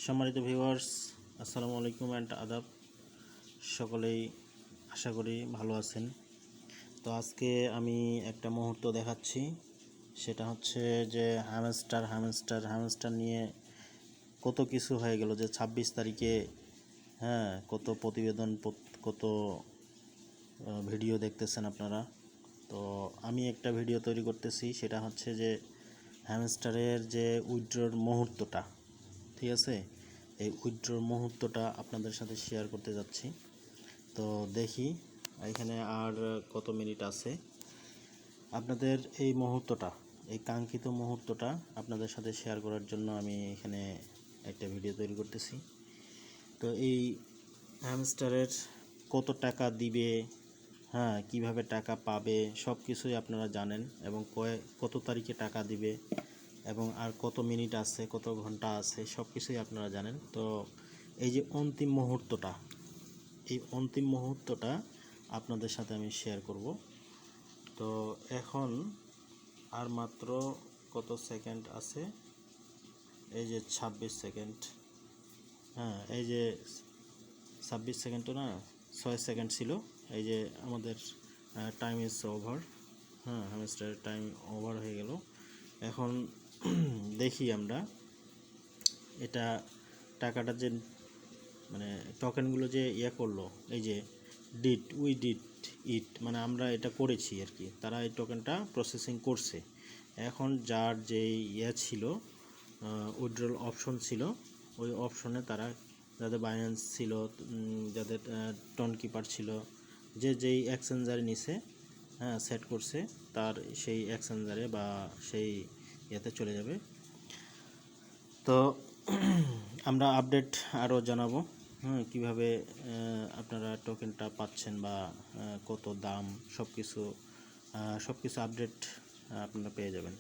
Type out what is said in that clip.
সম্মানিত ভিউয়ার্স, আসসালামু আলাইকুম অ্যান্ড আদাব। সকলেই আশা করি ভালো আছেন। তো আজকে আমি একটা মুহূর্ত দেখাচ্ছি, সেটা হচ্ছে যে হ্যামস্টার নিয়ে কত কিছু হয়ে গেল যে 26 তারিখে কত প্রতিবেদন, কত ভিডিও দেখতেছেন আপনারা। তো আমি একটা ভিডিও তৈরি করতেছি, সেটা হচ্ছে যে হ্যামস্টারের যে উইথড্রর মুহূর্তটা, ঠিক আছে, এই উইথড্রর মুহূর্তটা আপনাদের সাথে শেয়ার করতে যাচ্ছি। তো দেখি এখানে আর কত মিনিট আছে। আপনাদের এই মুহূর্তটা, এই কাঙ্ক্ষিত মুহূর্তটা আপনাদের সাথে শেয়ার করার জন্য আমি এখানে একটা ভিডিও তৈরি করতেছি। তো এই হ্যামস্টারের কত টাকা দিবে, কিভাবে টাকা পাবে, সব কিছুই আপনারা জানেন, এবং কত তারিখে টাকা দিবে, এবং আর কত মিনিট আছে, কত ঘন্টা আছে, সব কিছুই আপনারা জানেন। তো এই যে অন্তিম মুহূর্তটা, এই অন্তিম মুহূর্তটা আপনাদের সাথে আমি শেয়ার করব। তো এখন আর মাত্র কত সেকেন্ড আছে, এই যে 26 সেকেন্ড, এই যে 26 সেকেন্ড তো না, 6 সেকেন্ড ছিল। এই যে আমাদের টাইম ইজ ওভার, হ্যামস্টারের টাইম ওভার হয়ে গেল। এখন দেখি আমরা এটা টাকাটা যে মানে টোকেনগুলো যে করলো, এই যে উই ডিড ইট, মানে আমরা এটা করেছি আর কি, তারা এই টোকেনটা প্রসেসিং করছে। এখন যার যেই ছিল, উইথড্রল অপশন ছিল, ওই অপশনে তারা, যাদের বাইন্যান্স ছিল, যাদের টোন কিপার ছিল, যেই এক্সচেঞ্জারে নিছে, সেট করছে, তার সেই এক্সচেঞ্জারে বা সেই চলে যাবে। তো আমরা আপডেট আরও জানাবো, কিভাবে আপনারা টোকেনটা পাচ্ছেন বা কত দাম, সব কিছু আপডেট আপনারা পেয়ে যাবেন।